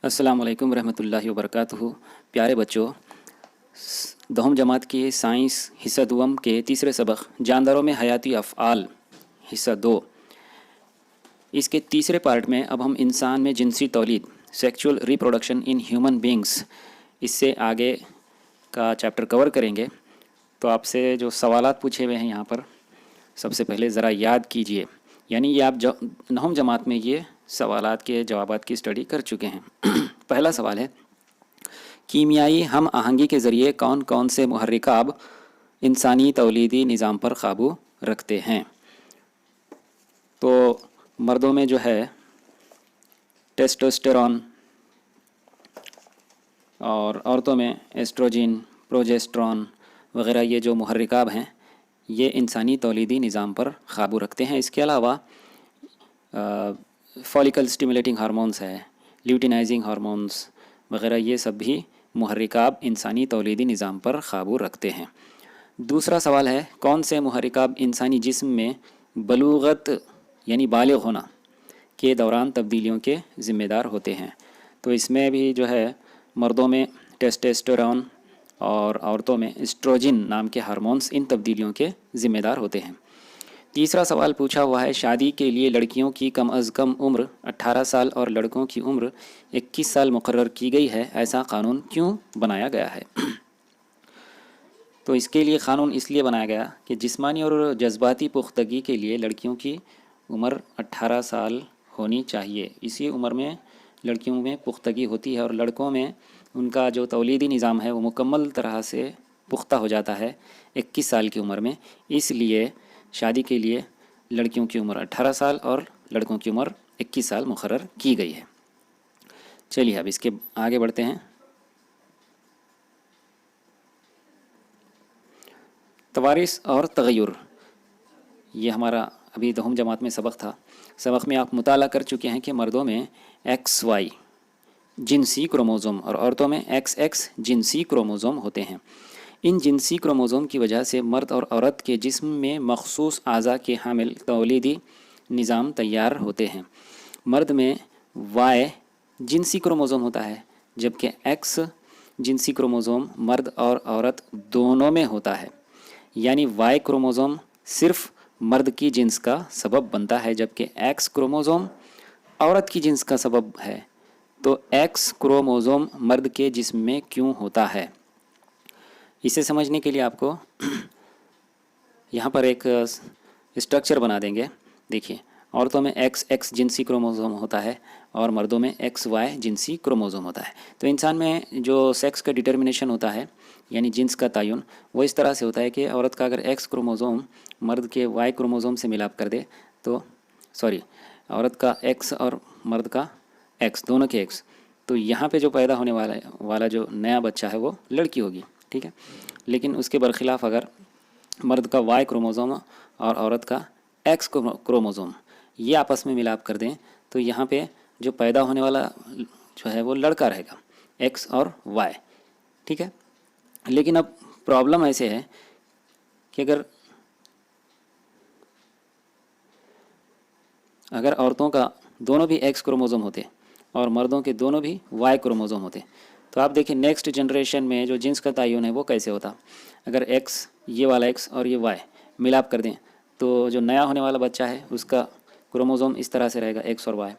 السلام علیکم ورحمۃ اللہ وبرکاتہ۔ پیارے بچوں، دہم جماعت کی سائنس حصہ دوم کے تیسرے سبق جانداروں میں حیاتی افعال حصہ 2، اس کے تیسرے پارٹ میں اب ہم انسان میں جنسی تولید sexual reproduction in human beings, اس سے آگے کا چیپٹر کور کریں گے۔ تو آپ سے جو سوالات پوچھے ہوئے ہیں یہاں پر سب سے پہلے ذرا یاد کیجئے، یعنی یہ آپ نہم جماعت میں یہ سوالات کے جوابات کی اسٹڈی کر چکے ہیں۔ پہلا سوال ہے، کیمیائی ہم آہنگی کے ذریعے کون کون سے محرکات انسانی تولیدی نظام پر قابو رکھتے ہیں؟ تو مردوں میں جو ہے ٹیسٹوسٹیرون اور عورتوں میں ایسٹروجن، پروجیسٹرون وغیرہ، یہ جو محرکات ہیں یہ انسانی تولیدی نظام پر قابو رکھتے ہیں۔ اس کے علاوہ فالیکل سٹیمولیٹنگ ہارمونز ہے، لیوٹینائزنگ ہارمونز وغیرہ، یہ سب بھی محرکات انسانی تولیدی نظام پر قابو رکھتے ہیں۔ دوسرا سوال ہے، کون سے محرکات انسانی جسم میں بلوغت یعنی بالغ ہونا کے دوران تبدیلیوں کے ذمہ دار ہوتے ہیں؟ تو اس میں بھی جو ہے مردوں میں ٹیسٹوسٹیرون اور عورتوں میں ایسٹروجن نام کے ہارمونز ان تبدیلیوں کے ذمہ دار ہوتے ہیں۔ تیسرا سوال پوچھا ہوا ہے، شادی کے لیے لڑکیوں کی کم از کم عمر 18 سال اور لڑکوں کی عمر 21 سال مقرر کی گئی ہے، ایسا قانون کیوں بنایا گیا ہے؟ تو اس کے لیے قانون اس لیے بنایا گیا کہ جسمانی اور جذباتی پختگی کے لیے لڑکیوں کی عمر 18 سال ہونی چاہیے۔ اسی عمر میں لڑکیوں میں پختگی ہوتی ہے اور لڑکوں میں ان کا جو تولیدی نظام ہے وہ مکمل طرح سے پختہ ہو جاتا ہے 21 سال کی عمر میں۔ اس لیے شادی کے لیے لڑکیوں کی عمر 18 سال اور لڑکوں کی عمر 21 سال مقرر کی گئی ہے۔ چلیے اب اس کے آگے بڑھتے ہیں۔ توارث اور تغیر، یہ ہمارا ابھی دہم جماعت میں سبق تھا۔ سبق میں آپ مطالعہ کر چکے ہیں کہ مردوں میں XY جنسی کروموزوم اور عورتوں میں XX جنسی کروموزوم ہوتے ہیں۔ ان جنسی کروموزوم کی وجہ سے مرد اور عورت کے جسم میں مخصوص اعضاء کے حامل تولیدی نظام تیار ہوتے ہیں۔ مرد میں Y جنسی کروموزوم ہوتا ہے، جبکہ X جنسی کروموزوم مرد اور عورت دونوں میں ہوتا ہے۔ یعنی Y کروموزوم صرف مرد کی جنس کا سبب بنتا ہے، جبکہ X کروموزوم عورت کی جنس کا سبب ہے۔ تو X کروموزوم مرد کے جسم میں کیوں ہوتا ہے؟ اسے سمجھنے کے لیے آپ کو یہاں پر ایک اسٹرکچر بنا دیں گے۔ دیکھیے، عورتوں میں XX جنسی کروموزوم ہوتا ہے اور مردوں میں XY جنسی کروموزوم ہوتا ہے۔ تو انسان میں جو سیکس کا ڈٹرمنیشن ہوتا ہے یعنی جنس کا تعین، وہ اس طرح سے ہوتا ہے کہ عورت کا اگر X کروموزوم مرد کے Y کروموزوم سے ملاپ کر دے تو عورت کا X اور مرد کا X دونوں کے X، تو یہاں پہ جو پیدا ہونے والا جو نیا بچہ ہے وہ لڑکی ہوگی، ٹھیک ہے۔ لیکن اس کے برخلاف اگر مرد کا Y کروموزوم اور عورت کا X کروموزوم یہ آپس میں ملاپ کر دیں تو یہاں پہ جو پیدا ہونے والا جو ہے وہ لڑکا رہے گا، X اور Y، ٹھیک ہے۔ لیکن اب پرابلم ایسے ہے کہ اگر عورتوں کا دونوں بھی X کروموزوم ہوتے اور مردوں کے دونوں بھی Y کروموزوم ہوتے تو آپ دیکھیں نیکسٹ جنریشن میں جو جنس کا تعین ہے وہ کیسے ہوتا۔ اگر X، یہ والا X اور یہ Y ملاپ کر دیں تو جو نیا ہونے والا بچہ ہے اس کا کروموزوم اس طرح سے رہے گا X اور Y،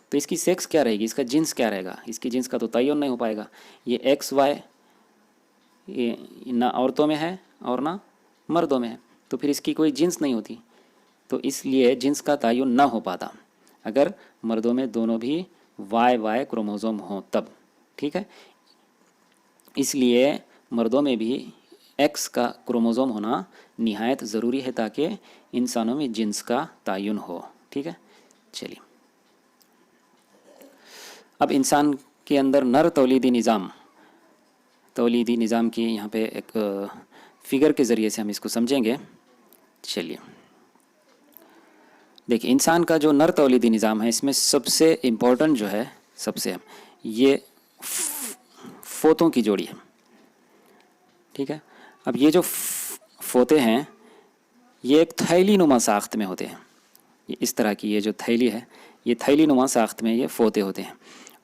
تو اس کی سیکس کیا رہے گی، اس کا جنس کیا رہے گا؟ اس کی جنس کا تو تعین نہیں ہو پائے گا۔ یہ XY نہ عورتوں میں ہے اور نہ مردوں میں ہے، تو پھر اس کی کوئی جنس نہیں ہوتی، تو اس لیے جنس کا تعین نہ ہو پاتا اگر مردوں میں دونوں بھی YY کروموزوم ہوں تب، ٹھیک ہے۔ اس لیے مردوں میں بھی X کا کروموزوم ہونا نہایت ضروری ہے تاکہ انسانوں میں جنس کا تعین ہو، ٹھیک ہے۔ چلیے اب انسان کے اندر نر تولیدی نظام کی یہاں پہ ایک فگر کے ذریعے سے ہم اس کو سمجھیں گے۔ چلیے دیکھیں، انسان کا جو نر تولیدی نظام ہے اس میں سب سے امپورٹنٹ جو ہے، سب سے یہ فوتوں کی جوڑی ہے، ٹھیک ہے۔ اب یہ جو فوتے ہیں یہ ایک تھیلی نما ساخت میں ہوتے ہیں، یہ اس طرح کی یہ جو تھیلی ہے، یہ تھیلی نما ساخت میں یہ فوتے ہوتے ہیں۔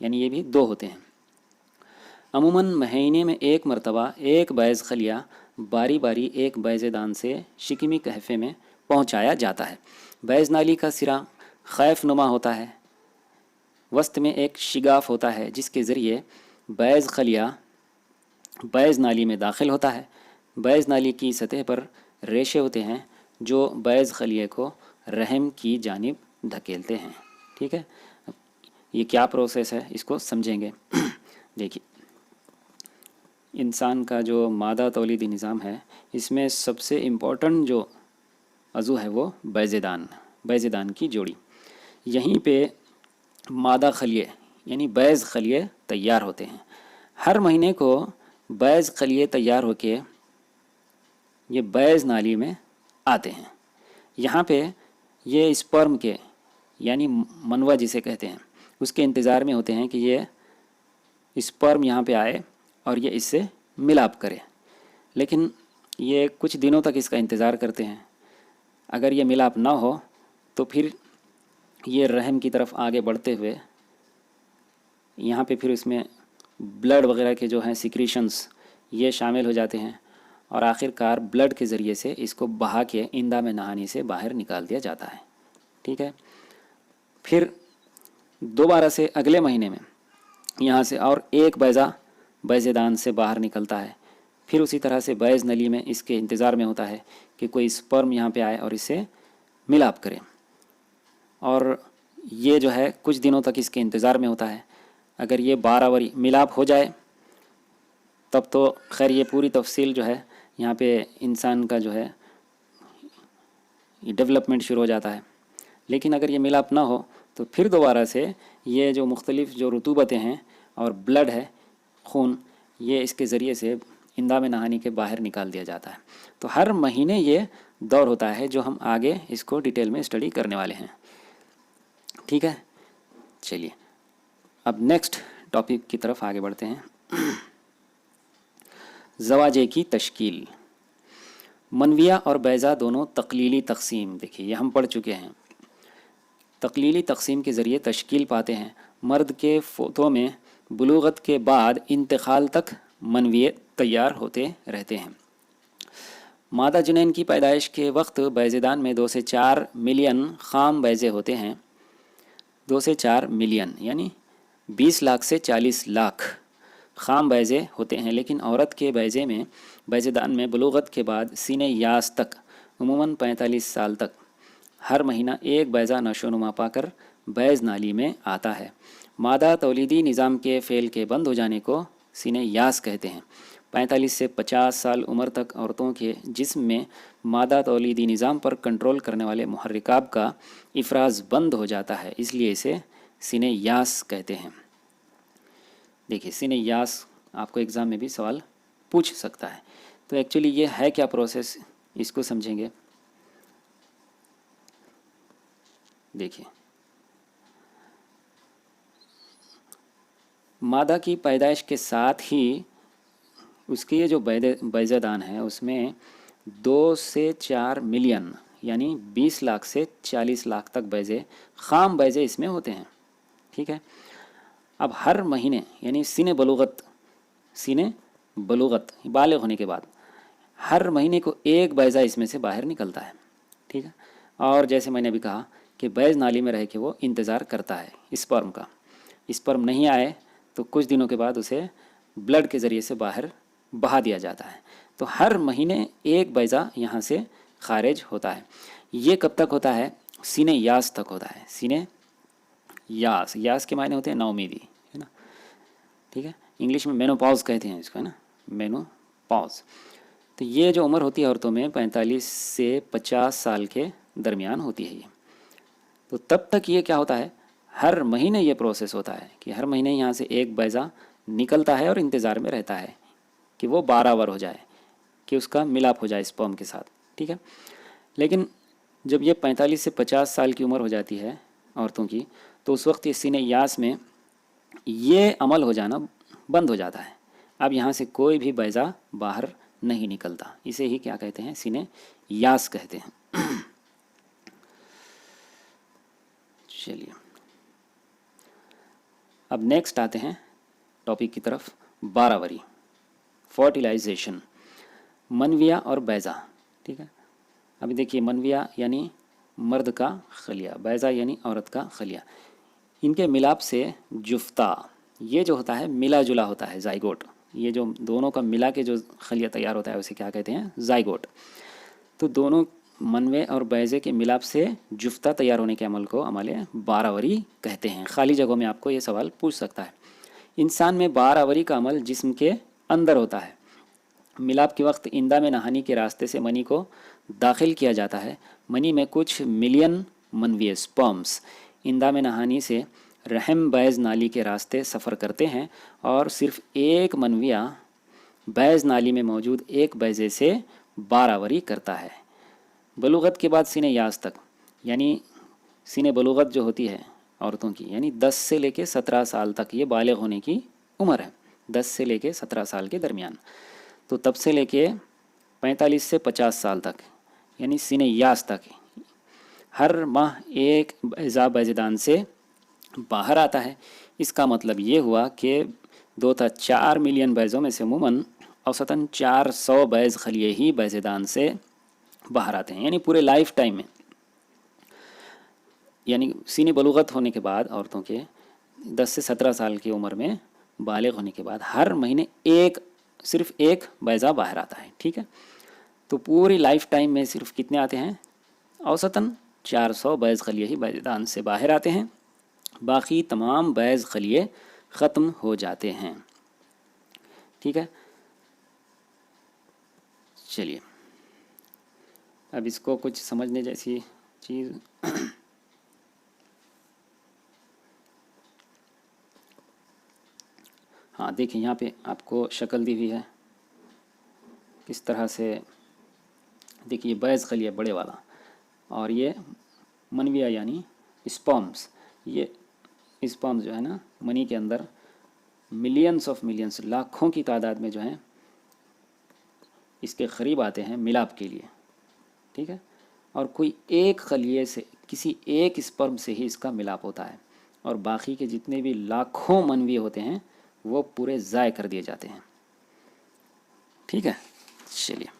یعنی یہ بھی 2 ہوتے ہیں۔ عموماً مہینے میں ایک مرتبہ ایک بیض خلیہ باری باری ایک بیض دان سے شکمی قحفے میں پہنچایا جاتا ہے۔ بیض نالی کا سرا خیف نما ہوتا ہے، وسط میں ایک شگاف ہوتا ہے جس کے ذریعے بیض خلیہ بیض نالی میں داخل ہوتا ہے۔ بیض نالی کی سطح پر ریشے ہوتے ہیں جو بیض خلیے کو رحم کی جانب دھکیلتے ہیں۔ ٹھیک ہے، یہ کیا پروسیس ہے اس کو سمجھیں گے۔ دیکھیے، انسان کا جو مادہ تولیدی نظام ہے اس میں سب سے امپورٹنٹ جو عضو ہے وہ بیض دان کی جوڑی۔ یہیں پہ مادہ خلیے یعنی بیض خلیے تیار ہوتے ہیں۔ ہر مہینے کو بیض خلیے تیار ہو کے یہ بیض نالی میں آتے ہیں۔ یہاں پہ یہ اسپرم کے یعنی منوع جسے کہتے ہیں اس کے انتظار میں ہوتے ہیں کہ یہ اسپرم یہاں پہ آئے اور یہ اس سے ملاپ کرے، لیکن یہ کچھ دنوں تک اس کا انتظار کرتے ہیں۔ اگر یہ ملاپ نہ ہو تو پھر یہ رحم کی طرف آگے بڑھتے ہوئے یہاں پہ پھر اس میں بلڈ وغیرہ کے جو ہیں سیکریشنز یہ شامل ہو جاتے ہیں، اور آخر کار بلڈ کے ذریعے سے اس کو بہا کے اندام نہانی سے باہر نکال دیا جاتا ہے۔ ٹھیک ہے، پھر دوبارہ سے اگلے مہینے میں یہاں سے اور ایک بیض دان سے باہر نکلتا ہے۔ پھر اسی طرح سے بیض نلی میں اس کے انتظار میں ہوتا ہے کہ کوئی اسپرم یہاں پہ آئے اور اس سے ملاپ کرے، اور یہ جو ہے کچھ دنوں تک اس کے انتظار میں ہوتا ہے۔ اگر یہ برابری ملاپ ہو جائے تب تو خیر یہ پوری تفصیل جو ہے یہاں پہ انسان کا جو ہے ڈیولپمنٹ شروع ہو جاتا ہے، لیکن اگر یہ ملاپ نہ ہو تو پھر دوبارہ سے یہ جو مختلف جو رطوبتیں ہیں اور بلڈ ہے خون یہ اس کے ذریعے سے اندام نہانی کے باہر نکال دیا جاتا ہے۔ تو ہر مہینے یہ دور ہوتا ہے جو ہم آگے اس کو ڈیٹیل میں اسٹڈی کرنے والے ہیں۔ ٹھیک ہے، چلیے اب نیکسٹ ٹاپک کی طرف آگے بڑھتے ہیں۔ زواجے کی تشکیل۔ منویہ اور بیضہ دونوں تقلیلی تقسیم، دیکھیے یہ ہم پڑھ چکے ہیں، تقلیلی تقسیم کے ذریعے تشکیل پاتے ہیں۔ مرد کے فوتوں میں بلوغت کے بعد انتقال تک منویے تیار ہوتے رہتے ہیں۔ مادہ جنین کی پیدائش کے وقت بیض دان میں 2 سے 4 ملین خام بیضے ہوتے ہیں۔ 2 سے 4 ملین یعنی 20 لاکھ سے 40 لاکھ خام بیضے ہوتے ہیں، لیکن عورت کے بیض دان میں بلوغت کے بعد سینہ یاس تک عموماً 45 سال تک ہر مہینہ ایک بیضہ نشو نما پا کر بیض نالی میں آتا ہے۔ مادہ تولیدی نظام کے فعل کے بند ہو جانے کو سینہ یاس کہتے ہیں۔ 45 سے 50 سال عمر تک عورتوں کے جسم میں مادہ تولیدی نظام پر کنٹرول کرنے والے محرکات کا افراز بند ہو جاتا ہے، اس لیے اسے سینہ یاس کہتے ہیں۔ دیکھیے سینہ یاس آپ کو ایگزام میں بھی سوال پوچھ سکتا ہے، تو ایکچولی یہ ہے کیا پروسیس اس کو سمجھیں گے۔ دیکھیے مادہ کی پیدائش کے ساتھ ہی اس کے یہ جو بیضہ دان ہے اس میں 2 سے 4 ملین یعنی 20 لاکھ سے 40 لاکھ تک بیضے خام بیضے اس میں ہوتے ہیں۔ ٹھیک ہے، اب ہر مہینے یعنی سن بلوغت بالغ ہونے کے بعد ہر مہینے کو ایک بیضہ اس میں سے باہر نکلتا ہے۔ ٹھیک ہے، اور جیسے میں نے بھی کہا کہ بیض نالی میں رہ کے وہ انتظار کرتا ہے اسپرم کا۔ اسپرم نہیں آئے تو کچھ دنوں کے بعد اسے بلڈ کے ذریعے سے باہر بہا دیا جاتا ہے۔ تو ہر مہینے ایک بیضہ یہاں سے خارج ہوتا ہے۔ یہ کب تک ہوتا ہے؟ سینہ یاس تک ہوتا ہے۔ سینہ یاس کے معنی ہوتے ہیں نا امیدی، ہے نا۔ ٹھیک ہے، انگلش میں مینوپاز کہتے ہیں اس کو، ہے نا، مینوپاز۔ تو یہ جو عمر ہوتی ہے عورتوں میں 45 سے 50 سال کے درمیان ہوتی ہے یہ۔ تو تب تک یہ کیا ہوتا ہے، ہر مہینے یہ پروسیس ہوتا ہے کہ ہر مہینے یہاں سے ایک بیضہ نکلتا ہے اور انتظار میں رہتا ہے کہ وہ برابر ہو جائے، کہ اس کا ملاپ ہو جائے اسپرم کے ساتھ۔ ٹھیک ہے، لیکن جب یہ 45 سے 50 سال کی عمر ہو جاتی ہے عورتوں کی تو اس وقت یہ سینہ یاس میں یہ عمل ہو جانا بند ہو جاتا ہے۔ اب یہاں سے کوئی بھی بیضہ باہر نہیں نکلتا، اسے ہی کیا کہتے ہیں، سینہ یاس کہتے ہیں۔ چلیے اب نیکسٹ آتے ہیں ٹاپک کی طرف، 12 وری، فرٹیلائزیشن، منویہ اور بیضہ. ٹھیک ہے، ابھی دیکھیے منویہ یعنی مرد کا خلیہ، بیضہ یعنی عورت کا خلیہ، ان کے ملاپ سے جفتہ، یہ جو ہوتا ہے ملا جلا ہوتا ہے، زائگوٹ، یہ جو دونوں کا ملا کے جو خلیہ تیار ہوتا ہے اسے کیا کہتے ہیں؟ زائگوٹ. تو دونوں منوے اور بیضے کے ملاپ سے جفتہ تیار ہونے کے عمل کو عمل 12 وری کہتے ہیں. خالی جگہوں میں آپ کو یہ سوال پوچھ سکتا ہے. انسان میں 12 وری کا عمل جسم کے اندر ہوتا ہے. ملاپ کے وقت اندام نہانی کے راستے سے منی کو داخل کیا جاتا ہے. منی میں کچھ ملین منویے سپرمز اندام نہانی سے رحم بیض نالی کے راستے سفر کرتے ہیں، اور صرف ایک منویہ بیض نالی میں موجود ایک بیضے سے 12 وری کرتا ہے. بلوغت کے بعد سن یاس تک، یعنی سن بلوغت جو ہوتی ہے عورتوں کی، یعنی 10 سے لے کے 17 سال تک یہ بالغ ہونے کی عمر ہے، 10 سے لے کے 17 سال کے درمیان. تو تب سے لے کے 45 سے 50 سال تک، یعنی سن یاس تک، ہر ماہ ایک بیضہ بیضیدان سے باہر آتا ہے. اس کا مطلب یہ ہوا کہ 2 تا 4 ملین بیضوں میں سے عموماً اوسطاً 400 بیض خلیے ہی بیضیدان سے باہر آتے ہیں، یعنی پورے لائف ٹائم میں. یعنی سن بلوغت ہونے کے بعد عورتوں کے 10 سے 17 سال کی عمر میں بالغ ہونے کے بعد ہر مہینے صرف ایک بیضہ باہر آتا ہے. ٹھیک ہے، تو پوری لائف ٹائم میں صرف کتنے آتے ہیں؟ اوسطاً 400 بیض خلیے ہی بیضیدان سے باہر آتے ہیں، باقی تمام بیض خلیے ختم ہو جاتے ہیں. ٹھیک ہے، چلیے اب اس کو کچھ سمجھنے جیسی چیز ہاں دیکھیں یہاں پہ آپ کو شکل دی ہوئی ہے کس طرح سے. دیکھیے بیض خلیہ بڑے والا، اور یہ منویہ یعنی اسپرمز. یہ اسپرمز جو ہے نا منی کے اندر ملینس آف ملینس، لاکھوں کی تعداد میں جو ہیں اس کے قریب آتے ہیں ملاپ کے لیے. ٹھیک ہے، اور کوئی ایک خلیے سے، کسی ایک اسپرم سے ہی اس کا ملاپ ہوتا ہے، اور باقی کے جتنے بھی لاکھوں منوی ہوتے ہیں وہ پورے ضائع کر دیے جاتے ہیں. ٹھیک ہے، چلیے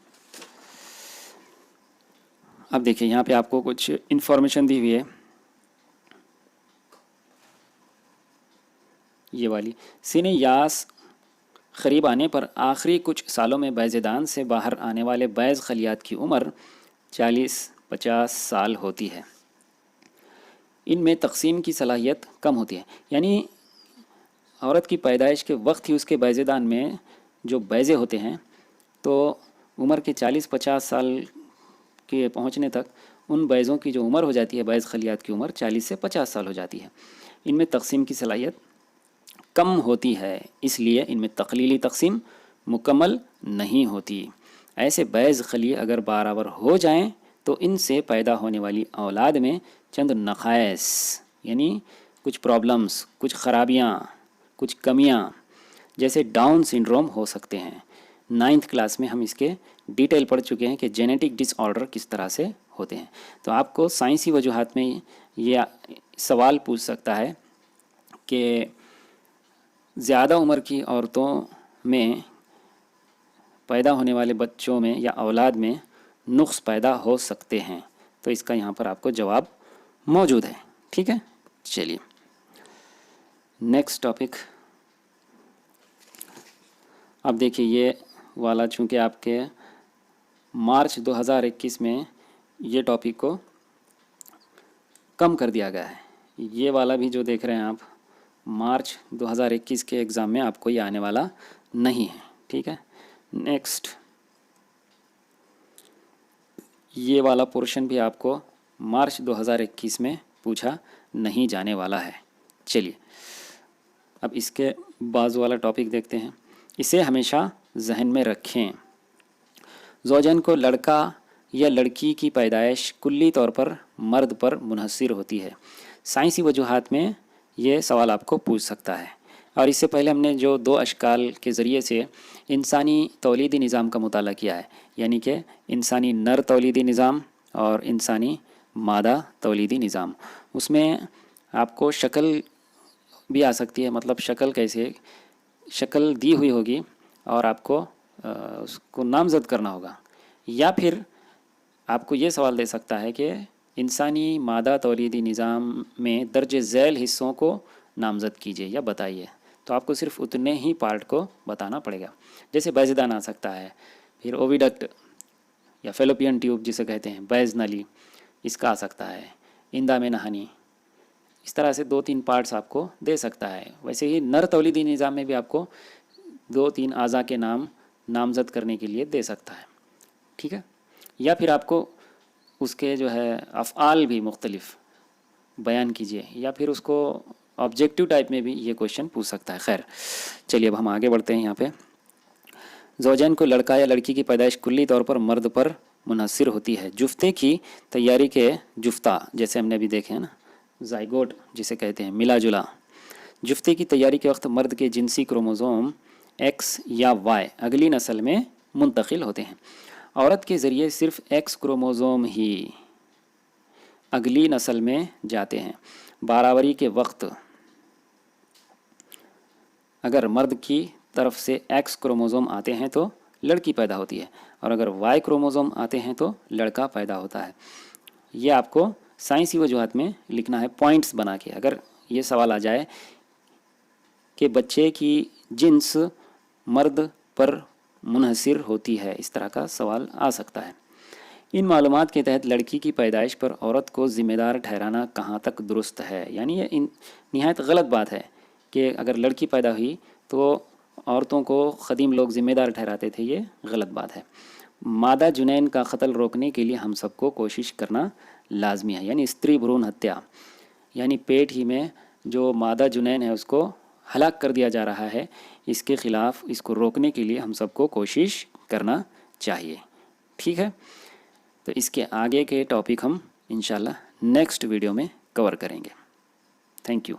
اب دیکھیں یہاں پہ آپ کو کچھ انفارمیشن دی ہوئی ہے. یہ والی سن یاس قریب آنے پر آخری کچھ سالوں میں بیضیدان سے باہر آنے والے بیض خلیات کی عمر 40-50 سال ہوتی ہے. ان میں تقسیم کی صلاحیت کم ہوتی ہے، یعنی عورت کی پیدائش کے وقت ہی اس کے بیضیدان میں جو بیضے ہوتے ہیں تو عمر کے 40-50 سال کے پہنچنے تک ان بیضوں کی جو عمر ہو جاتی ہے، بیض خلیات کی عمر 40 سے 50 سال ہو جاتی ہے. ان میں تقسیم کی صلاحیت کم ہوتی ہے، اس لیے ان میں تقلیلی تقسیم مکمل نہیں ہوتی. ایسے بیض خلیے اگر باراور ہو جائیں تو ان سے پیدا ہونے والی اولاد میں چند نقائص، یعنی کچھ پرابلمز، کچھ خرابیاں، کچھ کمیاں جیسے ڈاؤن سنڈروم ہو سکتے ہیں. 9th کلاس میں ہم اس کے ڈیٹیل پڑھ چکے ہیں کہ جینیٹک ڈس آرڈر کس طرح سے ہوتے ہیں. تو آپ کو سائنسی وجوہات میں یہ سوال پوچھ سکتا ہے کہ زیادہ عمر کی عورتوں میں پیدا ہونے والے بچوں میں یا اولاد میں نقص پیدا ہو سکتے ہیں، تو اس کا یہاں پر آپ کو جواب موجود ہے. ٹھیک ہے، چلیے نیکسٹ ٹاپک. اب دیکھیے یہ والا چونکہ آپ کے مارچ 2021 میں یہ ٹاپک کو کم کر دیا گیا ہے. یہ والا بھی جو دیکھ رہے ہیں آپ مارچ 2021 کے ایگزام میں آپ کو یہ آنے والا نہیں ہے. ٹھیک ہے، نیکسٹ یہ والا پورشن بھی آپ کو مارچ 2021 میں پوچھا نہیں جانے والا ہے. چلیے اب اس کے بعض والا ٹاپک دیکھتے ہیں. اسے ہمیشہ ذہن میں رکھیں، زوجین کو لڑکا یا لڑکی کی پیدائش کلی طور پر مرد پر منحصر ہوتی ہے. سائنسی وجوہات میں یہ سوال آپ کو پوچھ سکتا ہے. اور اس سے پہلے ہم نے جو 2 اشکال کے ذریعے سے انسانی تولیدی نظام کا مطالعہ کیا ہے، یعنی کہ انسانی نر تولیدی نظام اور انسانی مادہ تولیدی نظام، اس میں آپ کو شکل بھی آ سکتی ہے، مطلب شکل دی ہوئی ہوگی اور آپ کو اس کو نامزد کرنا ہوگا، یا پھر آپ کو یہ سوال دے سکتا ہے کہ انسانی مادہ تولیدی نظام میں درج ذیل حصوں کو نامزد کیجیے یا بتائیے، تو آپ کو صرف اتنے ہی پارٹ کو بتانا پڑے گا، جیسے بیضدان آ سکتا ہے، پھر اوویڈکٹ یا فیلوپین ٹیوب جسے کہتے ہیں، بیض نلی اس کا آ سکتا ہے، اندام نہانی، اس طرح سے 2-3 پارٹس آپ کو دے سکتا ہے۔ ویسے ہی نر تولیدی نظام میں بھی آپ کو 2-3 اعضاء کے نام نامزد کرنے کے لیے دے سکتا ہے، ٹھیک ہے، یا پھر آپ کو اس کے جو ہے افعال بھی مختلف بیان کیجیے، یا پھر اس کو آبجیکٹیو ٹائپ میں بھی یہ کویشچن پوچھ سکتا ہے۔ خیر چلیے اب ہم آگے بڑھتے ہیں۔ یہاں پہ زوجین کو لڑکا یا لڑکی کی پیدائش کلی طور پر مرد پر منحصر ہوتی ہے۔ جفتے کی تیاری کے جفتہ جیسے ہم نے ابھی دیکھے ہیں نا، زائگوٹ جسے کہتے ہیں، ملا جلا، جفتے کی تیاری کے وقت مرد کے جنسی کروموزوم ایکس یا وائی اگلی نسل میں منتقل ہوتے ہیں۔ عورت کے ذریعے صرف ایکس کروموزوم ہی اگلی نسل میں جاتے ہیں۔ باراوری کے وقت اگر مرد کی طرف سے ایکس کروموزوم آتے ہیں تو لڑکی پیدا ہوتی ہے، اور اگر وائی کروموزوم آتے ہیں تو لڑکا پیدا ہوتا ہے۔ یہ آپ کو سائنسی وجوہات میں لکھنا ہے پوائنٹس بنا کے۔ اگر یہ سوال آ جائے کہ بچے کی جنس مرد پر منحصر ہوتی ہے، اس طرح کا سوال آ سکتا ہے۔ ان معلومات کے تحت لڑکی کی پیدائش پر عورت کو ذمہ دار ٹھہرانا کہاں تک درست ہے؟ یعنی یہ نہایت غلط بات ہے کہ اگر لڑکی پیدا ہوئی تو عورتوں کو قدیم لوگ ذمہ دار ٹھہراتے تھے، یہ غلط بات ہے۔ مادہ جنین کا قتل روکنے کے لیے ہم سب کو کوشش کرنا لازمی ہے، یعنی استری بھرون ہتیا، یعنی پیٹ ہی میں جو مادہ جنین ہے اس کو ہلاک کر دیا جا رہا ہے، اس کے خلاف اس کو روکنے کے لیے ہم سب کو کوشش کرنا چاہیے، ٹھیک ہے۔ تو اس کے آگے کے ٹاپک ہم انشاءاللہ نیکسٹ ویڈیو میں کور کریں گے۔ Thank you.